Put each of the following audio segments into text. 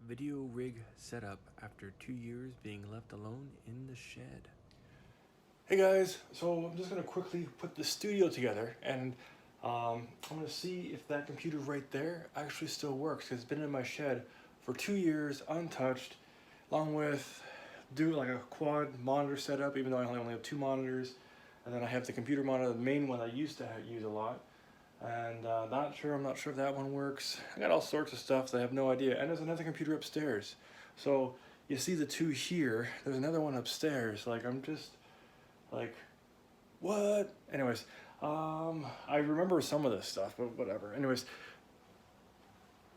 Video rig setup after 2 years being left alone in the shed. Hey guys, so I'm just gonna quickly put the studio together, and I'm gonna see if that computer right there actually still works, because it's been in my shed for 2 years untouched, along with doing like a quad monitor setup, even though I only have 2 monitors, and then I have the computer monitor, the main one I used to use a lot. And I'm not sure if that one works. I got all sorts of stuff that I have no idea. And there's another computer upstairs. So you see the 2 here, there's another one upstairs. Like, I'm just like, what? Anyways, I remember some of this stuff, but whatever. Anyways,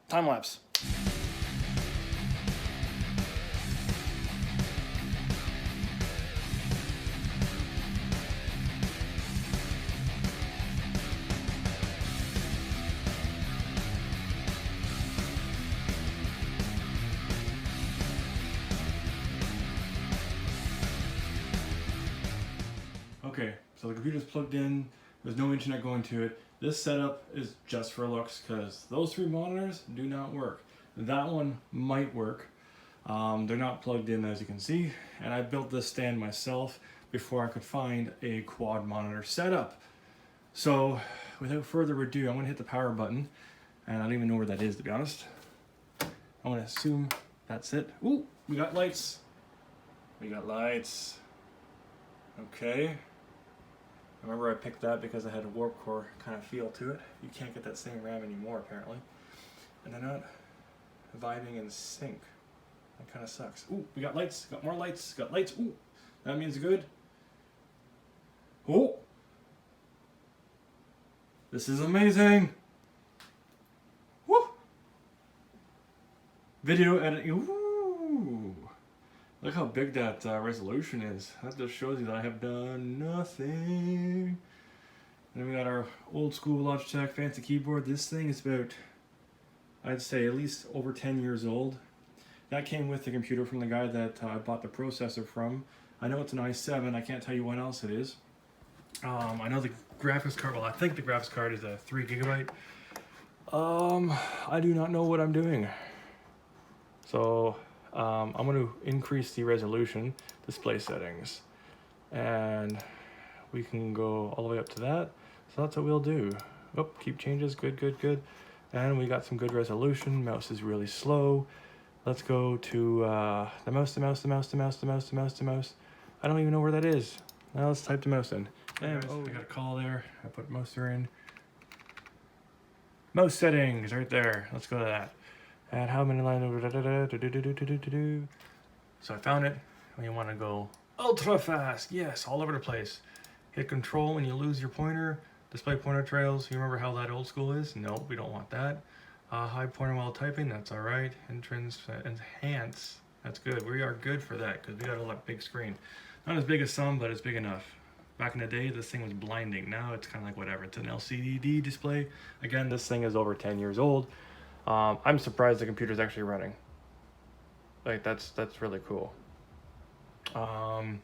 time lapse. Okay, so the computer's plugged in, there's no internet going to it. This setup is just for looks because those 3 monitors do not work. That one might work. They're not plugged in, as you can see, and I built this stand myself before I could find a quad monitor setup. So without further ado, I'm gonna hit the power button, and I don't even know where that is, to be honest. I'm gonna assume that's it. Ooh, we got lights. We got lights. Okay. I remember I picked that because I had a warp core kind of feel to it. You can't get that same RAM anymore, apparently. And they're not vibing in sync. That kind of sucks. Ooh, we got lights, got more lights, got lights. Ooh, that means good. Oh, this is amazing. Woo! Video editing. Ooh. Look how big that resolution is. That just shows you that I have done nothing. And then we got our old school Logitech fancy keyboard. This thing is about, I'd say, at least over 10 years old. That came with the computer from the guy that I bought the processor from. I know it's an i7. I can't tell you what else it is. I know the graphics card, well, I think the graphics card is a 3 gigabyte. I do not know what I'm doing. So I'm going to increase the resolution, display settings, and we can go all the way up to that. So that's what we'll do. Oh, keep changes, good. And we got some good resolution. Mouse is really slow. Let's go to the mouse. I don't even know where that is. Now let's type the mouse in. And oh, I got a call there. I put mouse in. Mouse settings right there. Let's go to that. And how many lines? So I found it. And you want to go ultra fast. Yes, all over the place. Hit control when you lose your pointer. Display pointer trails. You remember how that old school is? No, we don't want that. Hide pointer while typing. That's all right. Enhance. That's good. We are good for that because we got a big screen. Not as big as some, but it's big enough. Back in the day, this thing was blinding. Now it's kind of like whatever. It's an LCD display. Again, this thing is over 10 years old. I'm surprised the computer's actually running. Like, that's really cool. I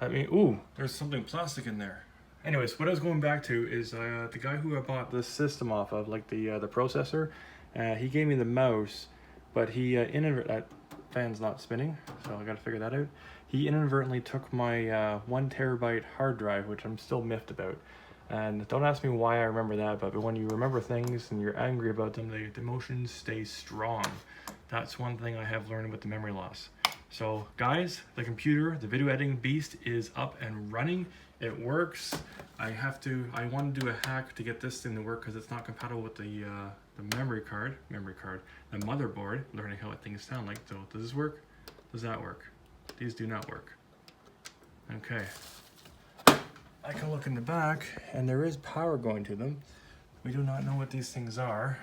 mean, ooh, there's something plastic in there. Anyways, what I was going back to is the guy who I bought this system off of, like the processor, he gave me the mouse, but he that fan's not spinning, so I gotta figure that out. He inadvertently took my 1 terabyte hard drive, which I'm still miffed about. And don't ask me why I remember that, but when you remember things and you're angry about them, the emotions stay strong. That's one thing I have learned with the memory loss. So guys, the computer, the video editing beast is up and running. It works. I want to do a hack to get this thing to work because it's not compatible with the memory card, the motherboard, learning how things sound like. So does this work? Does that work? These do not work. Okay. I can look in the back, and there is power going to them. We do not know what these things are.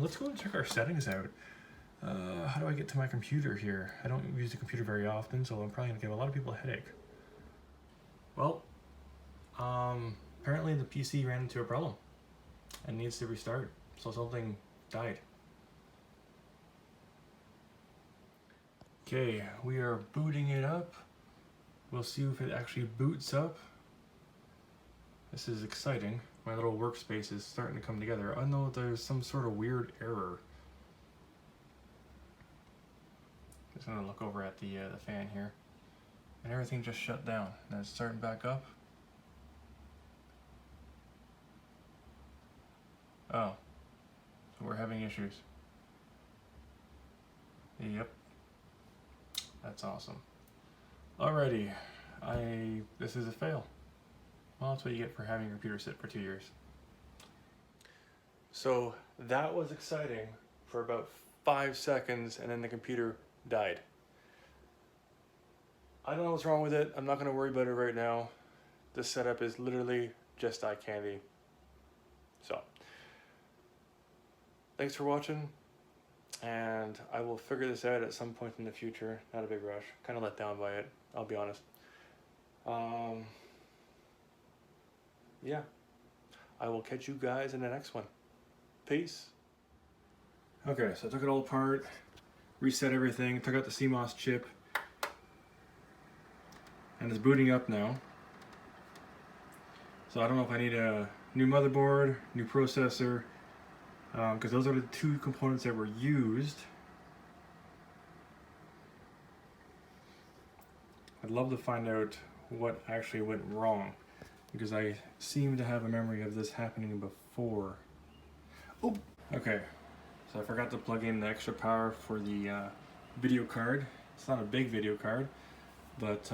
Let's go and check our settings out. How do I get to my computer here? I don't use the computer very often, so I'm probably gonna give a lot of people a headache. Well, apparently the PC ran into a problem and needs to restart. So something died. Okay, we are booting it up. We'll see if it actually boots up. This is exciting. My little workspace is starting to come together. I know there's some sort of weird error. Just gonna look over at the fan here, and everything just shut down. Now it's starting back up. Oh, so we're having issues. Yep, that's awesome. Alrighty, this is a fail. Well, that's what you get for having your computer sit for 2 years. So that was exciting for about 5 seconds, and then the computer died. I don't know what's wrong with it. I'm not going to worry about it right now. This setup is literally just eye candy. So, thanks for watching, and I will figure this out at some point in the future. Not a big rush. Kind of let down by it, I'll be honest. Yeah. I will catch you guys in the next one. Peace. Okay, so I took it all apart, reset everything, took out the CMOS chip, and it's booting up now. So I don't know if I need a new motherboard, new processor, because those are the two components that were used. I'd love to find out what actually went wrong, because I seem to have a memory of this happening before. Oh, okay. So I forgot to plug in the extra power for the video card. It's not a big video card, but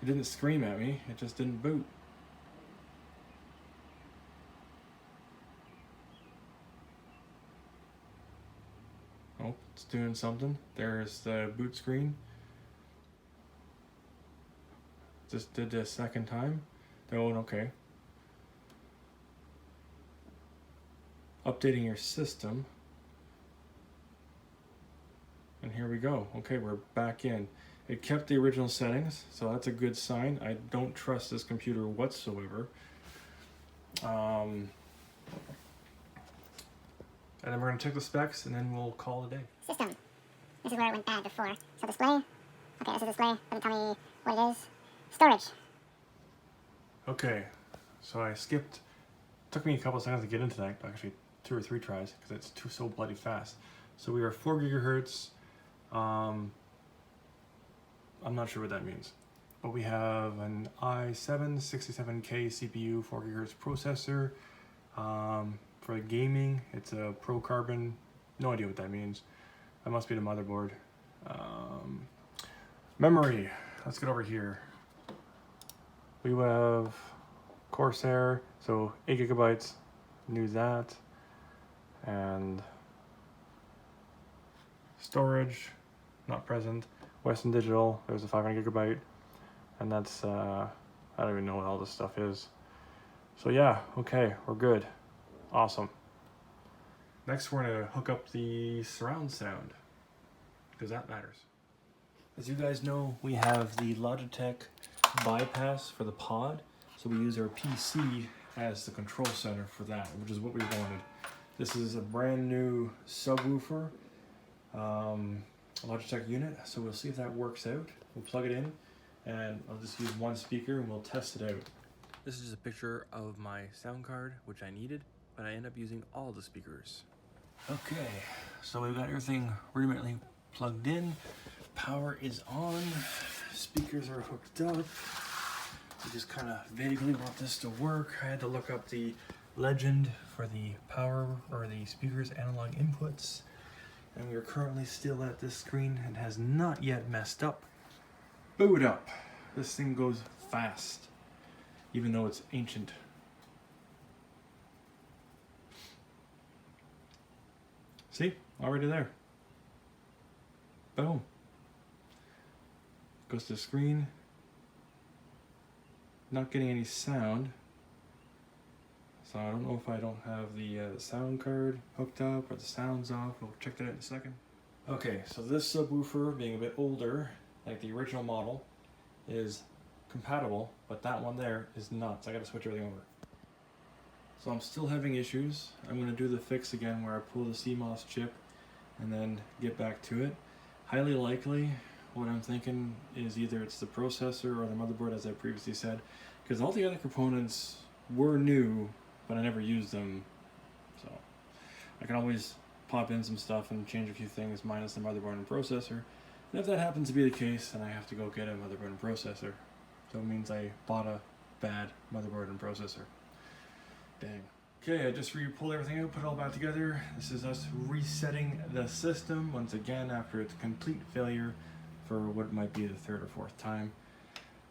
it didn't scream at me, it just didn't boot. Oh, it's doing something. There's the boot screen. Just did this second time. Oh, okay. Updating your system. And here we go. Okay, we're back in. It kept the original settings, so that's a good sign. I don't trust this computer whatsoever. And then we're going to check the specs, and then we'll call it a day. System. This is where it went bad before. So display. Okay, this is display. Doesn't tell me what it is. Storage. Okay, so I skipped. Took me a couple seconds to get into that. Actually, 2 or 3 tries, because it's so bloody fast. So we are 4 gigahertz. I'm not sure what that means, but we have an i7 67K CPU, 4 gigahertz processor. For the gaming, it's a Pro Carbon. No idea what that means. That must be the motherboard. Memory. Let's get over here. We have Corsair, so 8 gigabytes. Knew that. And storage, not present. Western Digital, there's a 500 gigabyte, and that's I don't even know what all this stuff is. So yeah, okay, we're good. Awesome. Next, we're gonna hook up the surround sound, because that matters. As you guys know, we have the Logitech bypass for the pod, so we use our PC as the control center for that, which is what we wanted. This is a brand new subwoofer, Logitech unit, so we'll see if that works out. We'll plug it in, and I'll just use one speaker and we'll test it out. This is just a picture of my sound card, which I needed, but I end up using all the speakers. Okay, so we've got everything rudimentally plugged in. Power is on, speakers are hooked up. We just kind of vaguely want this to work. I had to look up the legend for the power or the speakers analog inputs, and we are currently still at this screen and has not yet messed up. Boot up. This thing goes fast, even though it's ancient. See, already there. Boom. Goes to the screen. Not getting any sound. So I don't know if I don't have the sound card hooked up or the sound's off. We'll check that out in a second. Okay, so this subwoofer, being a bit older, like the original model, is compatible, but that one there is not. So I gotta switch everything over. So I'm still having issues. I'm gonna do the fix again where I pull the CMOS chip and then get back to it. Highly likely, what I'm thinking is either it's the processor or the motherboard, as I previously said, because all the other components were new, but I never used them. So I can always pop in some stuff and change a few things minus the motherboard and processor. And if that happens to be the case, then I have to go get a motherboard and processor. So it means I bought a bad motherboard and processor. Dang. Okay, I just pulled everything out, put it all back together. This is us resetting the system once again after its complete failure for what might be the third or fourth time.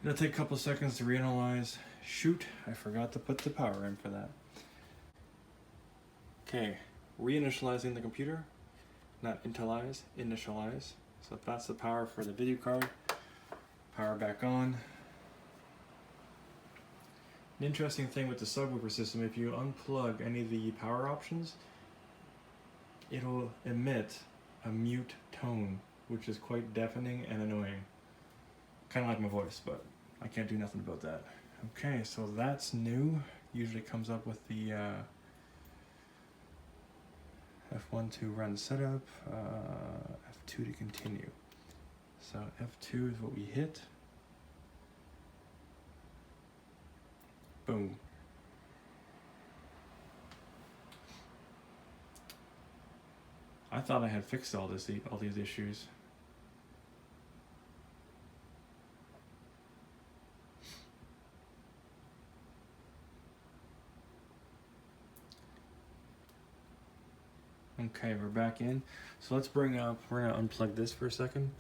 It'll take a couple of seconds to reanalyze. Shoot, I forgot to put the power in for that. Okay, reinitializing the computer. Not initialize. So that's the power for the video card. Power back on. An interesting thing with the subwoofer system, if you unplug any of the power options, it'll emit a mute tone, which is quite deafening and annoying. Kind of like my voice, but I can't do nothing about that. Okay, so that's new. Usually comes up with the F1 to run setup, F2 to continue. So F2 is what we hit. Boom. I thought I had fixed all these issues. Okay, we're back in. So let's we're gonna unplug this for a second.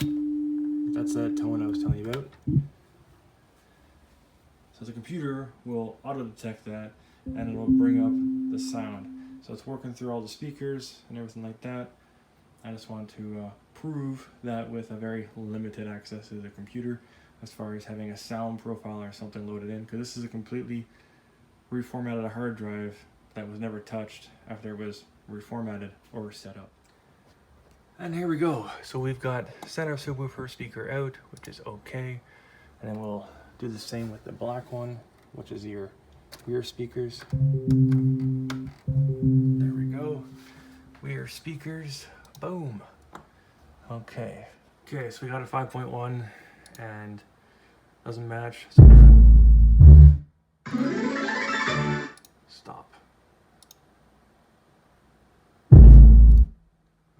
That's that tone I was telling you about. So the computer will auto-detect that and it will bring up the sound. So it's working through all the speakers and everything like that. I just want to prove that with a very limited access to the computer as far as having a sound profile or something loaded in, because this is a completely reformatted hard drive that was never touched after it was reformatted or set up. And here we go. So we've got center subwoofer speaker out, which is okay. And then we'll do the same with the black one, which is your rear speakers. There we go. Rear speakers. Boom. Okay. Okay, so we got a 5.1 and doesn't match. So stop.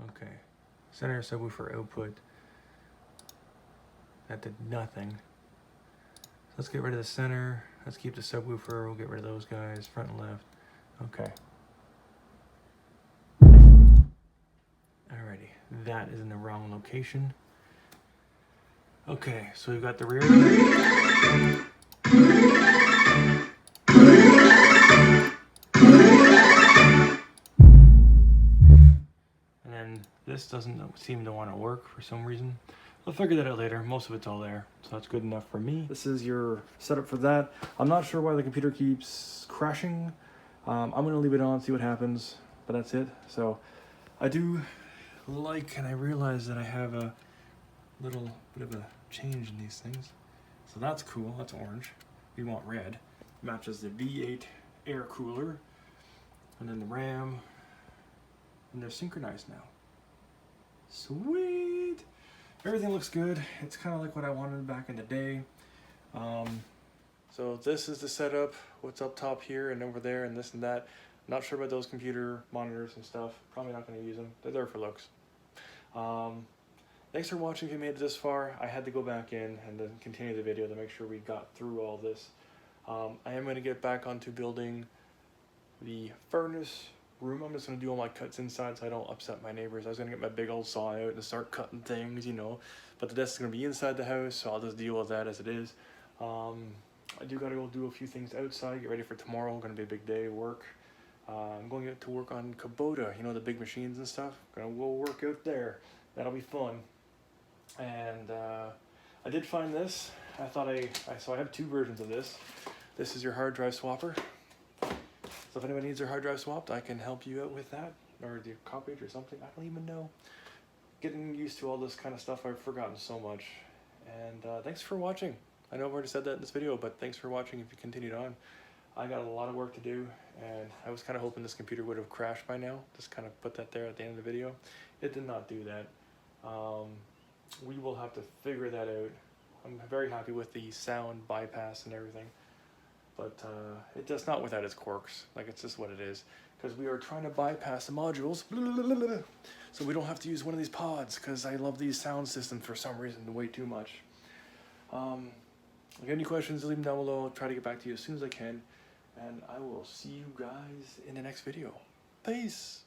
Okay. Center subwoofer output. That did nothing. Let's get rid of the center. Let's keep the subwoofer. We'll get rid of those guys, front and left. Okay. Alrighty, that is in the wrong location. Okay, so we've got the rear. And then this doesn't seem to want to work for some reason. I'll figure that out later. Most of it's all there, so that's good enough for me. This is your setup for that. I'm not sure why the computer keeps crashing. I'm gonna leave it on, see what happens, but that's it. So I do like, and I realize that I have a little bit of a change in these things. So that's cool, that's orange. We want red. Matches the V8 air cooler. And then the RAM. And they're synchronized now. Sweet! Everything looks good. It's kind of like what I wanted back in the day. So this is the setup. What's up top here and over there and this and that. Not sure about those computer monitors and stuff. Probably not going to use them. They're there for looks. Thanks for watching if you made it this far. I had to go back in and then continue the video to make sure we got through all this. I am going to get back onto building the furnace room. I'm just going to do all my cuts inside so I don't upset my neighbors. I was going to get my big old saw out and start cutting things, you know. But the desk is going to be inside the house, so I'll just deal with that as it is. I do got to go do a few things outside, get ready for tomorrow. Going to be a big day of work. I'm going to work on Kubota, you know, the big machines and stuff. Gonna go work out there. That'll be fun. And I did find this. So I have two versions of this. This is your hard drive swapper. So if anybody needs their hard drive swapped, I can help you out with that, or the copied or something. I don't even know. Getting used to all this kind of stuff, I've forgotten so much. And thanks for watching. I know I've already said that in this video, but thanks for watching if you continued on. I got a lot of work to do, and I was kind of hoping this computer would have crashed by now. Just kind of put that there at the end of the video. It did not do that. We will have to figure that out. I'm very happy with the sound bypass and everything, but it's just not without its quirks. Like, it's just what it is. because we are trying to bypass the modules, so we don't have to use one of these pods, because I love these sound systems for some reason way too much. If you have any questions, leave them down below. I'll try to get back to you as soon as I can, and I will see you guys in the next video. Peace!